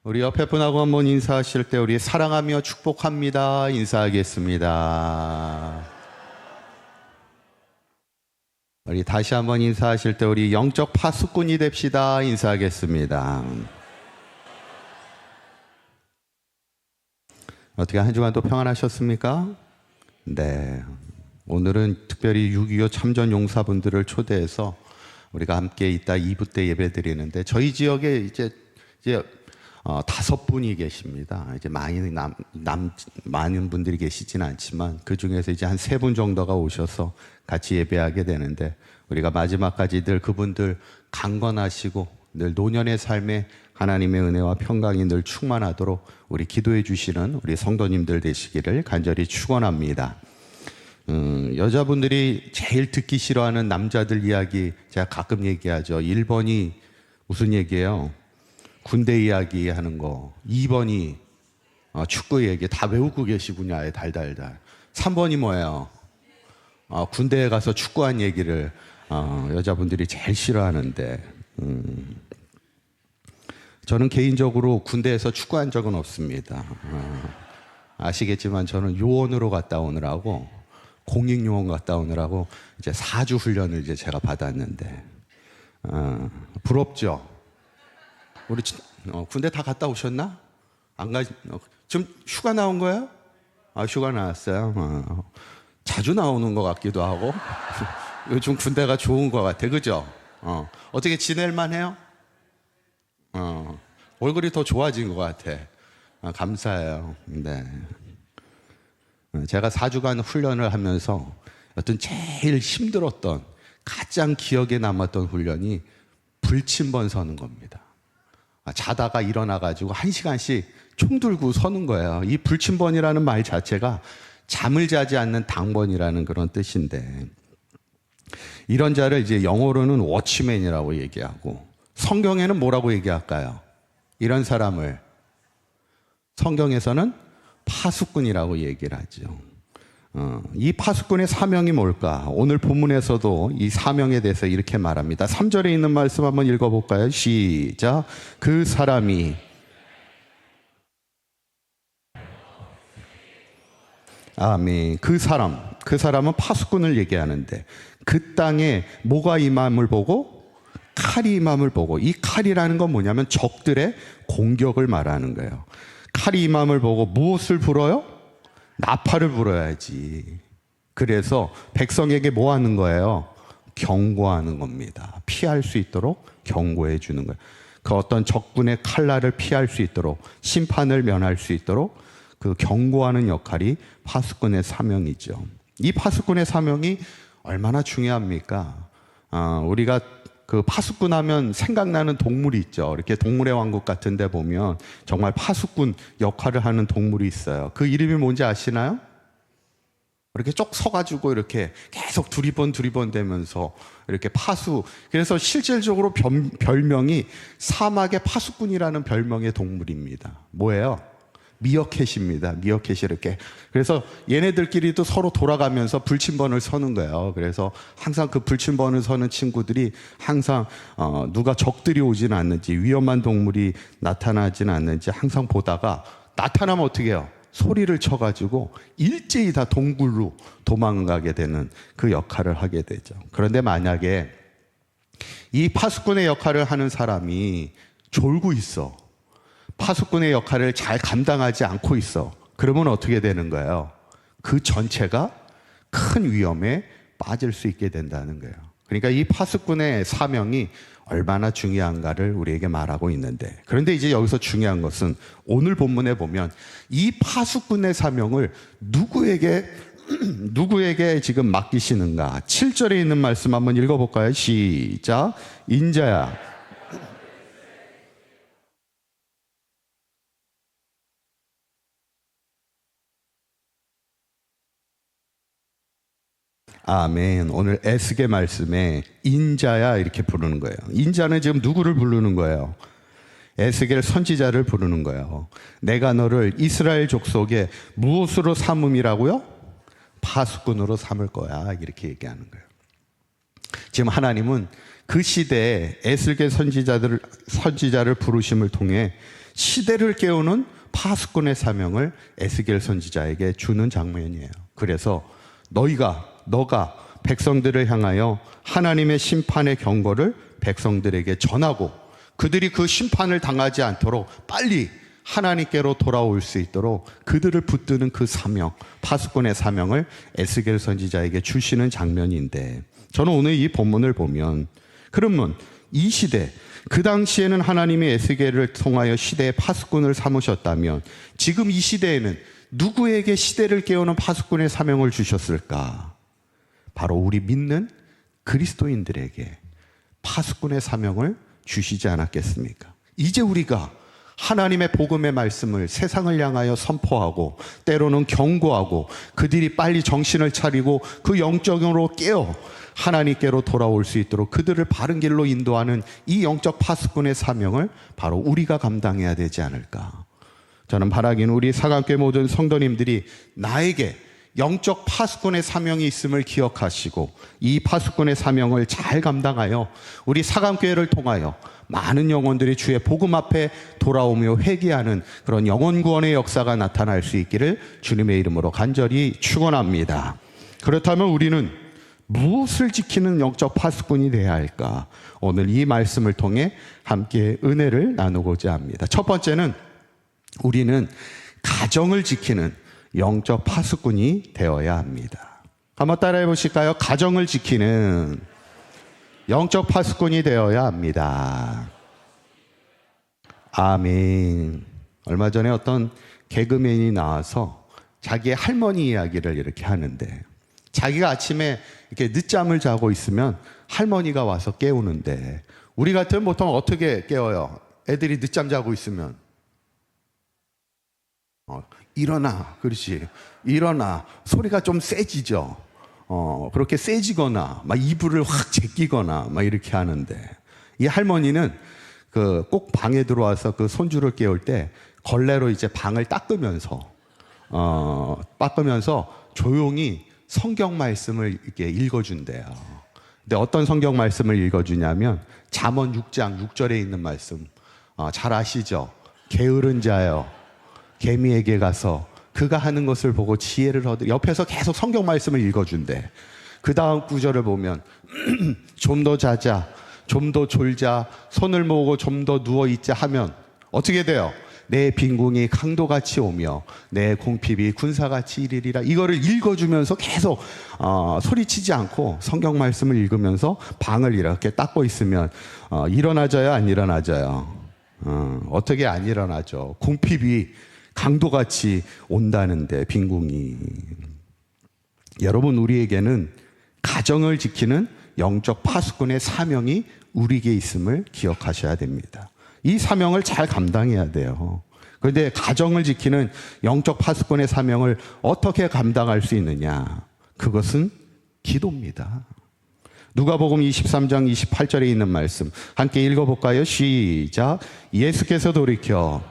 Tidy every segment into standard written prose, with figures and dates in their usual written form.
우리 옆에 분하고 한번 인사하실 때 우리 사랑하며 축복합니다 인사하겠습니다. 우리 다시 한번 인사하실 때 우리 영적 파수꾼이 됩시다 인사하겠습니다. 어떻게 한 주간 또 평안하셨습니까? 네. 오늘은 특별히 6.25 참전 용사분들을 초대해서 우리가 함께 이따 2부 때 예배 드리는데 저희 지역에 이제 5분이 계십니다. 이제 많은 분들이 계시지는 않지만 그 중에서 이제 한 3분 정도가 오셔서 같이 예배하게 되는데 우리가 마지막까지 늘 그분들 강건하시고 늘 노년의 삶에 하나님의 은혜와 평강이 늘 충만하도록 우리 기도해 주시는 우리 성도님들 되시기를 간절히 축원합니다. 여자분들이 제일 듣기 싫어하는 남자들 이야기 제가 가끔 얘기하죠. 1번이 무슨 얘기예요? 군대 이야기 하는 거. 2번이 축구 얘기 다 외우고 계시군요. 아예 달달달. 3번이 뭐예요? 군대에 가서 축구한 얘기를 여자분들이 제일 싫어하는데 저는 개인적으로 군대에서 축구한 적은 없습니다. 아시겠지만 저는 요원으로 갔다 오느라고 공익요원 갔다 오느라고 이제 4주 훈련을 이제 제가 받았는데 부럽죠? 우리 군대 다 갔다 오셨나? 안 가? 지금 휴가 나온 거예요? 휴가 나왔어요. 자주 나오는 것 같기도 하고 요즘 군대가 좋은 것 같아, 그죠? 어떻게 지낼만 해요? 얼굴이 더 좋아진 것 같아. 감사해요. 네. 제가 4주간 훈련을 하면서 어떤 제일 힘들었던 가장 기억에 남았던 훈련이 불침번 서는 겁니다. 자다가 일어나가지고 1시간씩 총 들고 서는 거예요. 이 불침번이라는 말 자체가 잠을 자지 않는 당번이라는 그런 뜻인데 이런 자를 이제 영어로는 워치맨이라고 얘기하고 성경에는 뭐라고 얘기할까요? 이런 사람을 성경에서는 파수꾼이라고 얘기를 하죠. 이 파수꾼의 사명이 뭘까? 오늘 본문에서도 이 사명에 대해서 이렇게 말합니다. 3절에 있는 말씀 한번 읽어볼까요? 시작. 그 사람이 아멘. 그 사람은 파수꾼을 얘기하는데 그 땅에 뭐가 임함을 보고 칼이 임함을 보고 이 칼이라는 건 뭐냐면 적들의 공격을 말하는 거예요. 칼이 임함을 보고 무엇을 불어요? 나팔을 불어야지. 그래서 백성에게 뭐 하는 거예요? 경고하는 겁니다. 피할 수 있도록 경고해 주는 거예요. 그 어떤 적군의 칼날을 피할 수 있도록 심판을 면할 수 있도록 그 경고하는 역할이 파수꾼의 사명이죠. 이 파수꾼의 사명이 얼마나 중요합니까? 우리가 그 파수꾼 하면 생각나는 동물이 있죠. 이렇게 동물의 왕국 같은 데 보면 정말 파수꾼 역할을 하는 동물이 있어요. 그 이름이 뭔지 아시나요? 이렇게 쭉 서가지고 이렇게 계속 두리번 되면서 이렇게 파수. 그래서 실질적으로 별명이 사막의 파수꾼이라는 별명의 동물입니다. 뭐예요? 미어캣입니다. 미어캣이 이렇게. 그래서 얘네들끼리도 서로 돌아가면서 불침번을 서는 거예요. 그래서 항상 그 불침번을 서는 친구들이 항상 누가 적들이 오지는 않는지 위험한 동물이 나타나지는 않는지 항상 보다가 나타나면 어떻게 해요? 소리를 쳐가지고 일제히 다 동굴로 도망가게 되는 그 역할을 하게 되죠. 그런데 만약에 이 파수꾼의 역할을 하는 사람이 졸고 있어. 파수꾼의 역할을 잘 감당하지 않고 있어. 그러면 어떻게 되는 거예요? 그 전체가 큰 위험에 빠질 수 있게 된다는 거예요. 그러니까 이 파수꾼의 사명이 얼마나 중요한가를 우리에게 말하고 있는데 그런데 이제 여기서 중요한 것은 오늘 본문에 보면 이 파수꾼의 사명을 누구에게 지금 맡기시는가? 7절에 있는 말씀 한번 읽어볼까요? 시작. 인자야 아멘. 오늘 에스겔 말씀에 인자야 이렇게 부르는 거예요. 인자는 지금 누구를 부르는 거예요? 에스겔 선지자를 부르는 거예요. 내가 너를 이스라엘 족속의 무엇으로 삼음이라고요? 파수꾼으로 삼을 거야 이렇게 얘기하는 거예요. 지금 하나님은 그 시대에 에스겔 선지자를 부르심을 통해 시대를 깨우는 파수꾼의 사명을 에스겔 선지자에게 주는 장면이에요. 그래서 너가 백성들을 향하여 하나님의 심판의 경고를 백성들에게 전하고 그들이 그 심판을 당하지 않도록 빨리 하나님께로 돌아올 수 있도록 그들을 붙드는 그 사명, 파수꾼의 사명을 에스겔 선지자에게 주시는 장면인데, 저는 오늘 이 본문을 보면 그러면 이 시대, 그 당시에는 하나님이 에스겔을 통하여 시대의 파수꾼을 삼으셨다면 지금 이 시대에는 누구에게 시대를 깨우는 파수꾼의 사명을 주셨을까? 바로 우리 믿는 그리스도인들에게 파수꾼의 사명을 주시지 않았겠습니까? 이제 우리가 하나님의 복음의 말씀을 세상을 향하여 선포하고 때로는 경고하고 그들이 빨리 정신을 차리고 그 영적으로 깨어 하나님께로 돌아올 수 있도록 그들을 바른 길로 인도하는 이 영적 파수꾼의 사명을 바로 우리가 감당해야 되지 않을까. 저는 바라기는 우리 사강교회 모든 성도님들이 나에게 영적 파수꾼의 사명이 있음을 기억하시고 이 파수꾼의 사명을 잘 감당하여 우리 사강교회를 통하여 많은 영혼들이 주의 복음 앞에 돌아오며 회개하는 그런 영혼 구원의 역사가 나타날 수 있기를 주님의 이름으로 간절히 축원합니다. 그렇다면 우리는 무엇을 지키는 영적 파수꾼이 되어야 할까? 오늘 이 말씀을 통해 함께 은혜를 나누고자 합니다. 첫 번째는 우리는 가정을 지키는 영적 파수꾼이 되어야 합니다. 한번 따라해 보실까요? 가정을 지키는 영적 파수꾼이 되어야 합니다. 아멘. 얼마 전에 어떤 개그맨이 나와서 자기의 할머니 이야기를 이렇게 하는데, 자기가 아침에 이렇게 늦잠을 자고 있으면 할머니가 와서 깨우는데, 우리 같으면 보통 어떻게 깨워요? 애들이 늦잠 자고 있으면 일어나, 그렇지, 일어나. 소리가 좀 세지죠. 그렇게 세지거나 막 이불을 확 제끼거나 막 이렇게 하는데, 이 할머니는 꼭 방에 들어와서 그 손주를 깨울 때 걸레로 이제 방을 닦으면서 조용히 성경 말씀을 이렇게 읽어준대요. 근데 어떤 성경 말씀을 읽어주냐면 잠언 6장 6절에 있는 말씀, 잘 아시죠? 게으른 자여 개미에게 가서 그가 하는 것을 보고 지혜를 얻으. 옆에서 계속 성경 말씀을 읽어준대. 그 다음 구절을 보면 좀 더 자자, 좀 더 졸자, 손을 모으고 좀 더 누워있자 하면 어떻게 돼요? 내 빈궁이 강도같이 오며 내 궁핍이 군사같이 이르리라. 이거를 읽어주면서 계속 소리치지 않고 성경 말씀을 읽으면서 방을 이렇게 닦고 있으면 일어나져요, 안 일어나져요? 어떻게 안 일어나죠? 궁핍이 강도같이 온다는데, 빈궁이. 여러분, 우리에게는 가정을 지키는 영적 파수꾼의 사명이 우리에게 있음을 기억하셔야 됩니다. 이 사명을 잘 감당해야 돼요. 그런데 가정을 지키는 영적 파수꾼의 사명을 어떻게 감당할 수 있느냐? 그것은 기도입니다. 누가복음 23장 28절에 있는 말씀 함께 읽어볼까요? 시작. 예수께서 돌이켜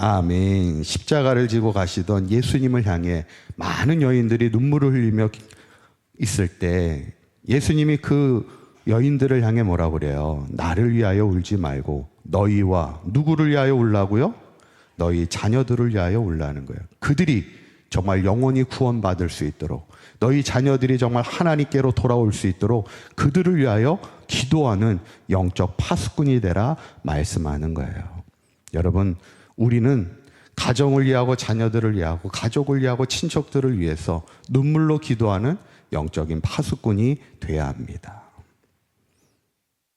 아멘. 십자가를 지고 가시던 예수님을 향해 많은 여인들이 눈물을 흘리며 있을 때 예수님이 그 여인들을 향해 뭐라고 그래요? 나를 위하여 울지 말고 너희와 누구를 위하여 울라고요? 너희 자녀들을 위하여 울라는 거예요. 그들이 정말 영원히 구원받을 수 있도록, 너희 자녀들이 정말 하나님께로 돌아올 수 있도록 그들을 위하여 기도하는 영적 파수꾼이 되라 말씀하는 거예요. 여러분, 우리는 가정을 위하고 자녀들을 위하고 가족을 위하고 친척들을 위해서 눈물로 기도하는 영적인 파수꾼이 돼야 합니다.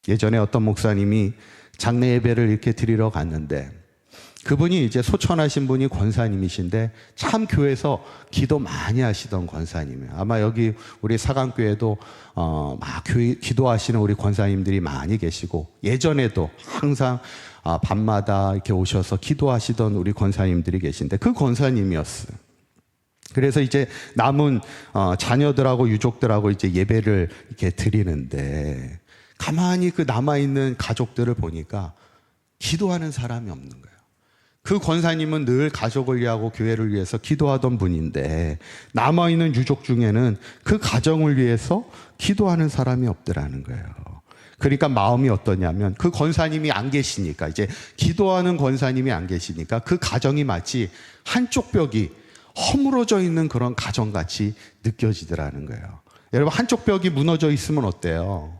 예전에 어떤 목사님이 장례 예배를 이렇게 드리러 갔는데, 그분이 이제 소천하신 분이 권사님이신데 참 교회에서 기도 많이 하시던 권사님이에요. 아마 여기 우리 사강교회도 막 기도하시는 우리 권사님들이 많이 계시고, 예전에도 항상 밤마다 이렇게 오셔서 기도하시던 우리 권사님들이 계신데 그 권사님이었어요. 그래서 이제 남은 자녀들하고 유족들하고 이제 예배를 이렇게 드리는데, 가만히 그 남아있는 가족들을 보니까 기도하는 사람이 없는 거예요. 그 권사님은 늘 가족을 위하고 교회를 위해서 기도하던 분인데 남아있는 유족 중에는 그 가정을 위해서 기도하는 사람이 없더라는 거예요. 그러니까 마음이 어떠냐면 그 권사님이 안 계시니까, 이제 기도하는 권사님이 안 계시니까 그 가정이 마치 한쪽 벽이 허물어져 있는 그런 가정같이 느껴지더라는 거예요. 여러분, 한쪽 벽이 무너져 있으면 어때요?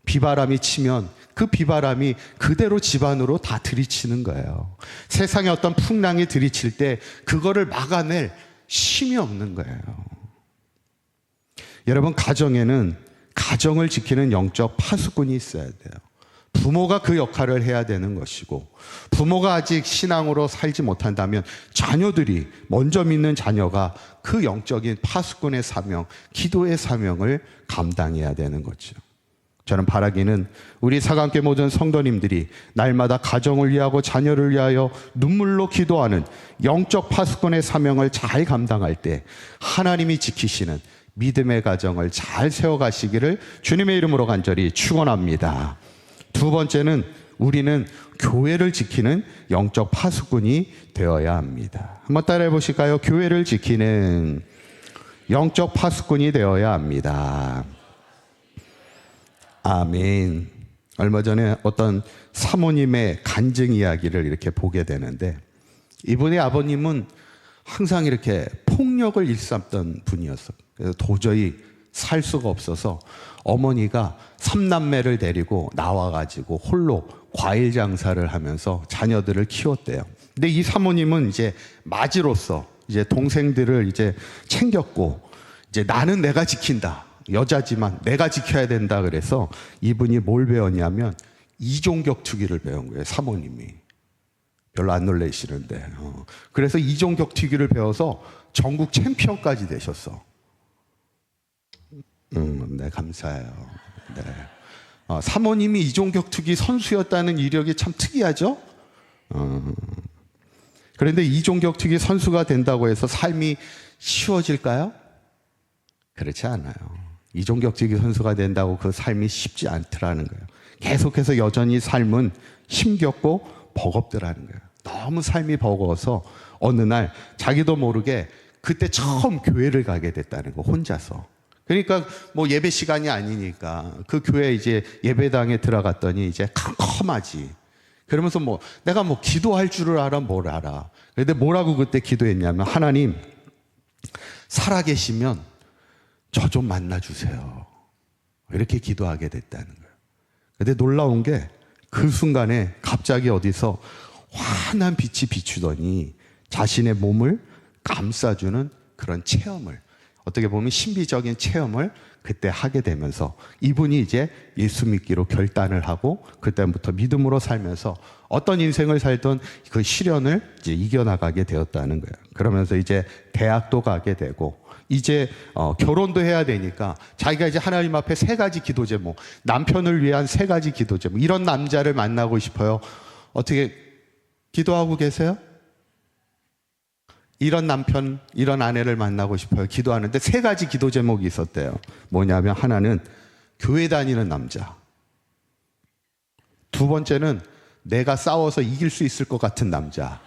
비바람이 치면 그 비바람이 그대로 집안으로 다 들이치는 거예요. 세상에 어떤 풍랑이 들이칠 때 그거를 막아낼 힘이 없는 거예요. 여러분, 가정에는 가정을 지키는 영적 파수꾼이 있어야 돼요. 부모가 그 역할을 해야 되는 것이고, 부모가 아직 신앙으로 살지 못한다면 자녀들이, 먼저 믿는 자녀가 그 영적인 파수꾼의 사명, 기도의 사명을 감당해야 되는 거죠. 저는 바라기는 우리 사강교회 모든 성도님들이 날마다 가정을 위하고 자녀를 위하여 눈물로 기도하는 영적 파수꾼의 사명을 잘 감당할 때 하나님이 지키시는 믿음의 가정을 잘 세워가시기를 주님의 이름으로 간절히 축원합니다. 두 번째는 우리는 교회를 지키는 영적 파수꾼이 되어야 합니다. 한번 따라해 보실까요? 교회를 지키는 영적 파수꾼이 되어야 합니다. 아멘. 얼마 전에 어떤 사모님의 간증 이야기를 이렇게 보게 되는데, 이분의 아버님은 항상 이렇게 폭력을 일삼던 분이었어요. 그래서 도저히 살 수가 없어서 어머니가 3남매를 데리고 나와가지고 홀로 과일 장사를 하면서 자녀들을 키웠대요. 근데 이 사모님은 이제 마지로서 이제 동생들을 이제 챙겼고, 이제 나는 내가 지킨다. 여자지만 내가 지켜야 된다. 그래서 이분이 뭘 배웠냐면 이종격투기를 배운 거예요. 사모님이. 별로 안 놀라시는데. 그래서 이종격투기를 배워서 전국 챔피언까지 되셨어. 네, 감사해요. 네. 사모님이 이종격투기 선수였다는 이력이 참 특이하죠? 그런데 이종격투기 선수가 된다고 해서 삶이 쉬워질까요? 그렇지 않아요. 이종격투기 선수가 된다고 그 삶이 쉽지 않더라는 거예요. 계속해서 여전히 삶은 힘겹고 버겁더라는 거예요. 너무 삶이 버거워서 어느 날 자기도 모르게 그때 처음 교회를 가게 됐다는 거, 혼자서. 그러니까 뭐 예배 시간이 아니니까 그 교회 이제 예배당에 들어갔더니 이제 캄캄하지. 그러면서 뭐 내가 뭐 기도할 줄을 알아, 뭘 알아. 그런데 뭐라고 그때 기도했냐면, 하나님 살아계시면 저 좀 만나주세요. 이렇게 기도하게 됐다는 거예요. 근데 놀라운 게 그 순간에 갑자기 어디서 환한 빛이 비추더니 자신의 몸을 감싸주는 그런 체험을, 어떻게 보면 신비적인 체험을 그때 하게 되면서 이분이 이제 예수 믿기로 결단을 하고 그때부터 믿음으로 살면서 어떤 인생을 살던 그 시련을 이제 이겨나가게 되었다는 거예요. 그러면서 이제 대학도 가게 되고 이제 결혼도 해야 되니까 자기가 이제 하나님 앞에 3가지 기도 제목, 남편을 위한 3가지 기도 제목, 이런 남자를 만나고 싶어요. 어떻게 기도하고 계세요? 이런 남편, 이런 아내를 만나고 싶어요. 기도하는데 3가지 기도 제목이 있었대요. 뭐냐면, 하나는 교회 다니는 남자, 두 번째는 내가 싸워서 이길 수 있을 것 같은 남자,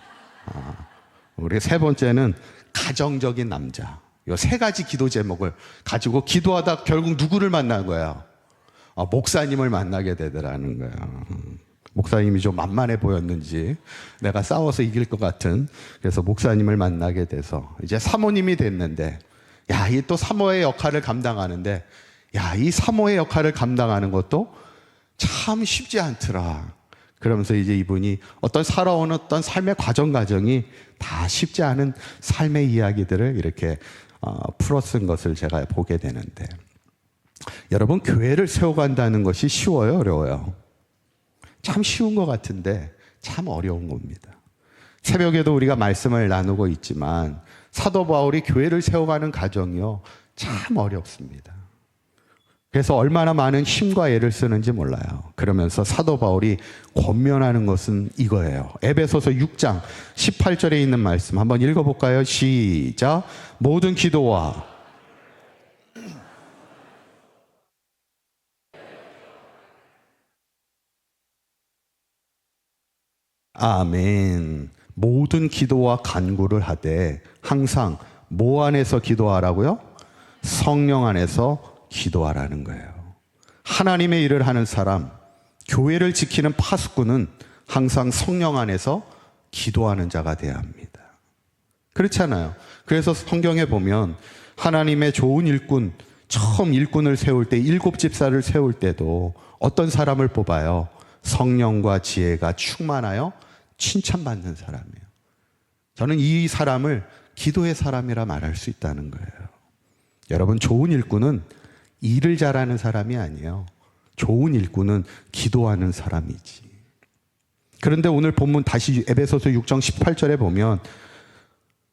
우리 세 번째는 가정적인 남자. 이 3가지 기도 제목을 가지고 기도하다 결국 누구를 만난 거야? 목사님을 만나게 되더라는 거야. 목사님이 좀 만만해 보였는지 내가 싸워서 이길 것 같은, 그래서 목사님을 만나게 돼서 이제 사모님이 됐는데, 야, 이 또 사모의 역할을 감당하는데, 야, 이 사모의 역할을 감당하는 것도 참 쉽지 않더라. 그러면서 이제 이분이 살아오는 어떤 삶의 과정이 다 쉽지 않은 삶의 이야기들을 이렇게 풀어 쓴 것을 제가 보게 되는데, 여러분, 교회를 세워간다는 것이 쉬워요, 어려워요? 참 쉬운 것 같은데 참 어려운 겁니다. 새벽에도 우리가 말씀을 나누고 있지만 사도 바울이 교회를 세워가는 과정이요, 참 어렵습니다. 그래서 얼마나 많은 힘과 애를 쓰는지 몰라요. 그러면서 사도 바울이 권면하는 것은 이거예요. 에베소서 6장 18절에 있는 말씀 한번 읽어볼까요? 시작. 모든 기도와 아멘. 모든 기도와 간구를 하되 항상 뭐 안에서 기도하라고요? 성령 안에서 기도하라는 거예요. 하나님의 일을 하는 사람, 교회를 지키는 파수꾼은 항상 성령 안에서 기도하는 자가 되어야 합니다. 그렇잖아요. 그래서 성경에 보면 하나님의 좋은 일꾼, 처음 일꾼을 세울 때 7집사를 세울 때도 어떤 사람을 뽑아요? 성령과 지혜가 충만하여 칭찬받는 사람이에요. 저는 이 사람을 기도의 사람이라 말할 수 있다는 거예요. 여러분, 좋은 일꾼은 일을 잘하는 사람이 아니에요. 좋은 일꾼은 기도하는 사람이지. 그런데 오늘 본문 다시 에베소서 6장 18절에 보면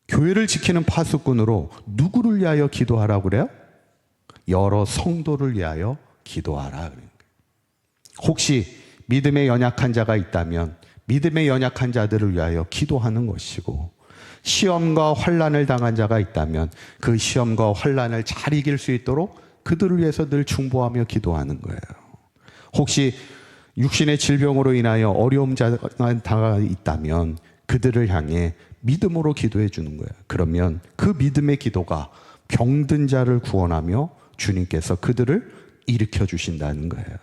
교회를 지키는 파수꾼으로 누구를 위하여 기도하라고 그래요? 여러 성도를 위하여 기도하라. 혹시 믿음에 연약한 자가 있다면 믿음에 연약한 자들을 위하여 기도하는 것이고, 시험과 환난을 당한 자가 있다면 그 시험과 환난을 잘 이길 수 있도록 그들을 위해서 늘 중보하며 기도하는 거예요. 혹시 육신의 질병으로 인하여 어려움 자가 있다면 그들을 향해 믿음으로 기도해 주는 거예요. 그러면 그 믿음의 기도가 병든 자를 구원하며 주님께서 그들을 일으켜 주신다는 거예요.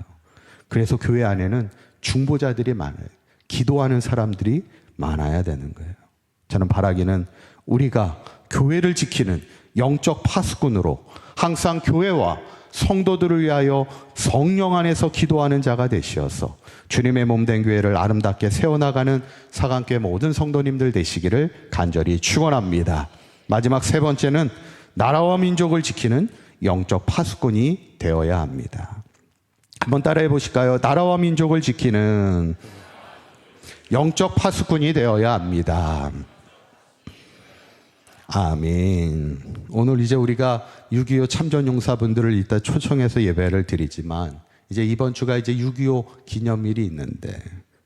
그래서 교회 안에는 중보자들이 많아요. 기도하는 사람들이 많아야 되는 거예요. 저는 바라기는 우리가 교회를 지키는 영적 파수꾼으로 항상 교회와 성도들을 위하여 성령 안에서 기도하는 자가 되시어서 주님의 몸된 교회를 아름답게 세워나가는 사강교회 모든 성도님들 되시기를 간절히 축원합니다. 마지막 세 번째는 나라와 민족을 지키는 영적 파수꾼이 되어야 합니다. 한번 따라해 보실까요? 나라와 민족을 지키는 영적 파수꾼이 되어야 합니다. 아멘. 오늘 이제 우리가 6.25 참전용사분들을 이따 초청해서 예배를 드리지만 이제 이번 주가 이제 6.25 기념일이 있는데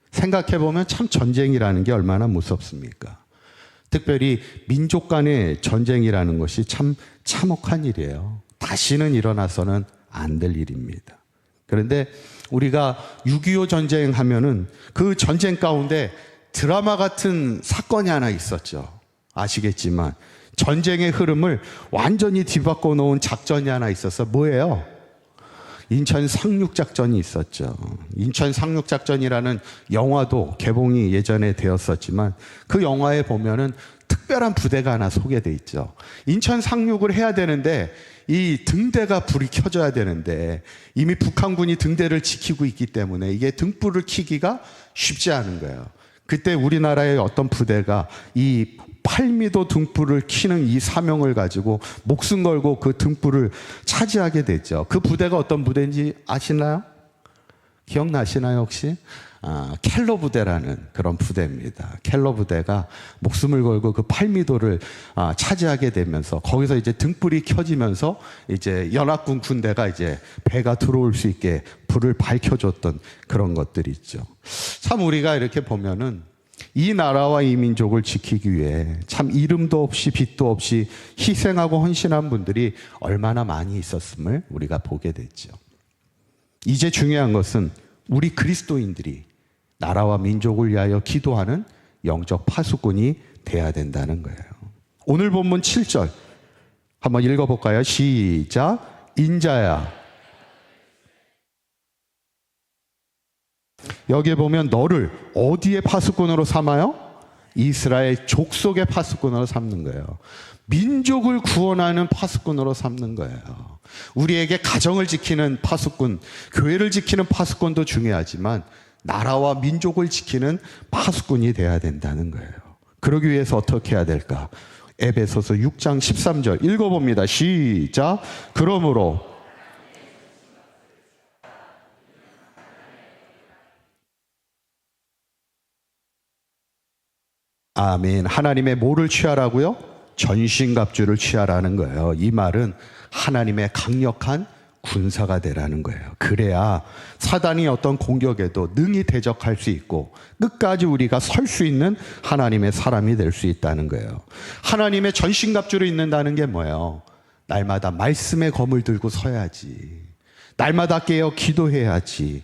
생각해 보면 참 전쟁이라는 게 얼마나 무섭습니까? 특별히 민족 간의 전쟁이라는 것이 참 참혹한 일이에요. 다시는 일어나서는 안 될 일입니다. 그런데 우리가 6.25 전쟁 하면은 그 전쟁 가운데 드라마 같은 사건이 하나 있었죠. 아시겠지만 전쟁의 흐름을 완전히 뒤바꿔 놓은 작전이 하나 있어서 뭐예요? 인천 상륙작전이 있었죠. 인천 상륙작전이라는 영화도 개봉이 예전에 되었었지만 그 영화에 보면은 특별한 부대가 하나 소개돼 있죠. 인천 상륙을 해야 되는데 이 등대가 불이 켜져야 되는데 이미 북한군이 등대를 지키고 있기 때문에 이게 등불을 켜기가 쉽지 않은 거예요. 그때 우리나라의 어떤 부대가 이 8미도 등불을 켜는 이 사명을 가지고 목숨 걸고 그 등불을 차지하게 됐죠. 그 부대가 어떤 부대인지 아시나요? 기억나시나요 혹시? 켈러 부대라는 그런 부대입니다. 켈러 부대가 목숨을 걸고 그 8미도를 차지하게 되면서 거기서 이제 등불이 켜지면서 이제 연합군 군대가 이제 배가 들어올 수 있게 불을 밝혀줬던 그런 것들이 있죠. 참 우리가 이렇게 보면은 이 나라와 이 민족을 지키기 위해 참 이름도 없이 빛도 없이 희생하고 헌신한 분들이 얼마나 많이 있었음을 우리가 보게 됐죠. 이제 중요한 것은 우리 그리스도인들이 나라와 민족을 위하여 기도하는 영적 파수꾼이 돼야 된다는 거예요. 오늘 본문 7절 한번 읽어볼까요? 시작. 인자야, 여기에 보면 너를 어디에 파수꾼으로 삼아요? 이스라엘 족속의 파수꾼으로 삼는 거예요. 민족을 구원하는 파수꾼으로 삼는 거예요. 우리에게 가정을 지키는 파수꾼, 교회를 지키는 파수꾼도 중요하지만 나라와 민족을 지키는 파수꾼이 돼야 된다는 거예요. 그러기 위해서 어떻게 해야 될까? 에베소서 6장 13절 읽어봅니다. 시작. 그러므로 아멘. 하나님의 뭐를 취하라고요? 전신갑주를 취하라는 거예요. 이 말은 하나님의 강력한 군사가 되라는 거예요. 그래야 사단이 어떤 공격에도 능히 대적할 수 있고 끝까지 우리가 설 수 있는 하나님의 사람이 될 수 있다는 거예요. 하나님의 전신갑주를 입는다는 게 뭐예요? 날마다 말씀의 검을 들고 서야지. 날마다 깨어 기도해야지.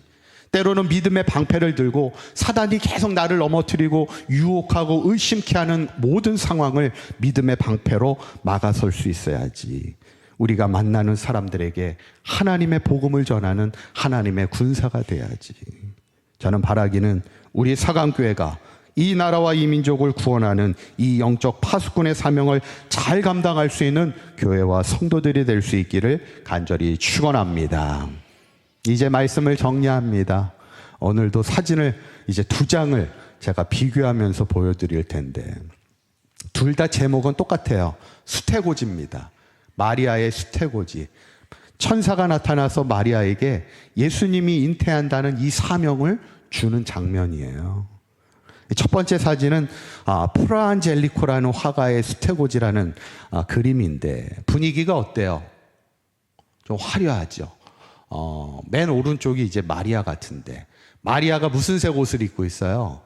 때로는 믿음의 방패를 들고 사단이 계속 나를 넘어뜨리고 유혹하고 의심케 하는 모든 상황을 믿음의 방패로 막아설 수 있어야지. 우리가 만나는 사람들에게 하나님의 복음을 전하는 하나님의 군사가 돼야지. 저는 바라기는 우리 사강교회가 이 나라와 이 민족을 구원하는 이 영적 파수꾼의 사명을 잘 감당할 수 있는 교회와 성도들이 될 수 있기를 간절히 축원합니다. 이제 말씀을 정리합니다. 오늘도 사진을 이제 2장을 제가 비교하면서 보여드릴 텐데, 둘 다 제목은 똑같아요. 수태고지입니다. 마리아의 수태고지. 천사가 나타나서 마리아에게 예수님이 잉태한다는 이 사명을 주는 장면이에요. 첫 번째 사진은 프라 안젤리코라는 화가의 수태고지라는 그림인데, 분위기가 어때요? 좀 화려하죠. 맨 오른쪽이 이제 마리아 같은데, 마리아가 무슨 색 옷을 입고 있어요?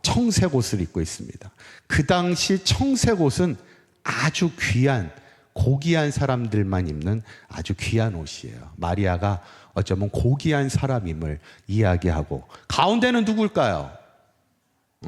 청색 옷을 입고 있습니다. 그 당시 청색 옷은 아주 귀한, 고귀한 사람들만 입는 아주 귀한 옷이에요. 마리아가 어쩌면 고귀한 사람임을 이야기하고, 가운데는 누굴까요?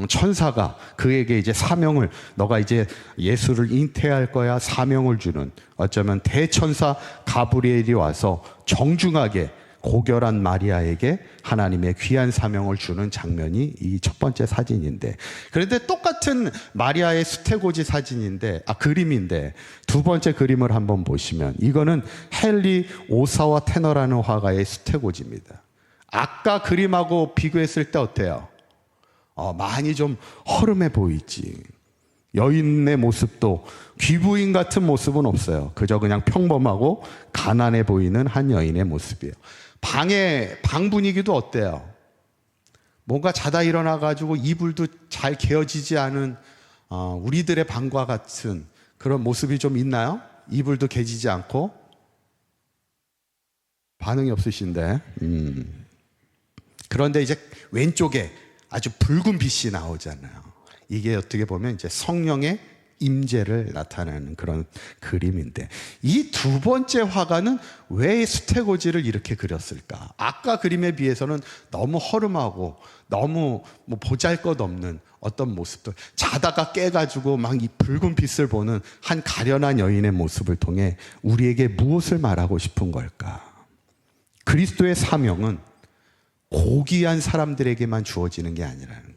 천사가 그에게 이제 사명을, 너가 이제 예수를 잉태할 거야, 사명을 주는, 어쩌면 대천사 가브리엘이 와서 정중하게 고결한 마리아에게 하나님의 귀한 사명을 주는 장면이 이 첫 번째 사진인데, 그런데 똑같은 마리아의 수태고지 사진인데, 그림인데, 두 번째 그림을 한번 보시면, 이거는 헨리 오사와 테너라는 화가의 수태고지입니다. 아까 그림하고 비교했을 때 어때요? 많이 좀 허름해 보이지. 여인의 모습도 귀부인 같은 모습은 없어요. 그저 그냥 평범하고 가난해 보이는 한 여인의 모습이에요. 방 분위기도 어때요? 뭔가 자다 일어나가지고 이불도 잘 개어지지 않은 우리들의 방과 같은 그런 모습이 좀 있나요? 이불도 개지지 않고. 반응이 없으신데. 그런데 이제 왼쪽에 아주 붉은 빛이 나오잖아요. 이게 어떻게 보면 이제 성령의 임재를 나타내는 그런 그림인데, 이 두 번째 화가는 왜 수태고지를 이렇게 그렸을까? 아까 그림에 비해서는 너무 허름하고 너무 보잘것없는 어떤 모습들, 자다가 깨가지고 막 이 붉은 빛을 보는 한 가련한 여인의 모습을 통해 우리에게 무엇을 말하고 싶은 걸까? 그리스도의 사명은 고귀한 사람들에게만 주어지는 게 아니라는 거예요.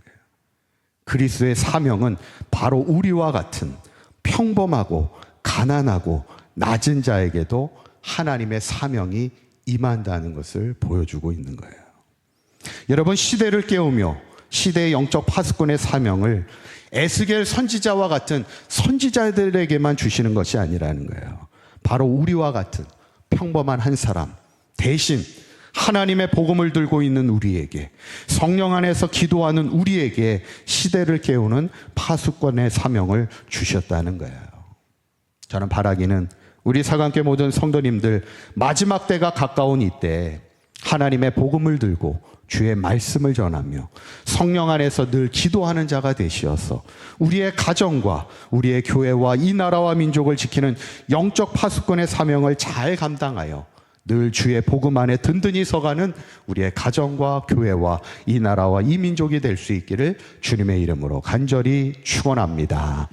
그리스도의 사명은 바로 우리와 같은 평범하고 가난하고 낮은 자에게도 하나님의 사명이 임한다는 것을 보여주고 있는 거예요. 여러분, 시대를 깨우며 시대의 영적 파수꾼의 사명을 에스겔 선지자와 같은 선지자들에게만 주시는 것이 아니라는 거예요. 바로 우리와 같은 평범한 한 사람, 대신 하나님의 복음을 들고 있는 우리에게, 성령 안에서 기도하는 우리에게 시대를 깨우는 파수꾼의 사명을 주셨다는 거예요. 저는 바라기는 우리 사강교회 모든 성도님들, 마지막 때가 가까운 이때 하나님의 복음을 들고 주의 말씀을 전하며 성령 안에서 늘 기도하는 자가 되시어서 우리의 가정과 우리의 교회와 이 나라와 민족을 지키는 영적 파수꾼의 사명을 잘 감당하여 늘 주의 복음 안에 든든히 서가는 우리의 가정과 교회와 이 나라와 이 민족이 될 수 있기를 주님의 이름으로 간절히 축원합니다.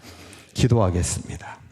기도하겠습니다.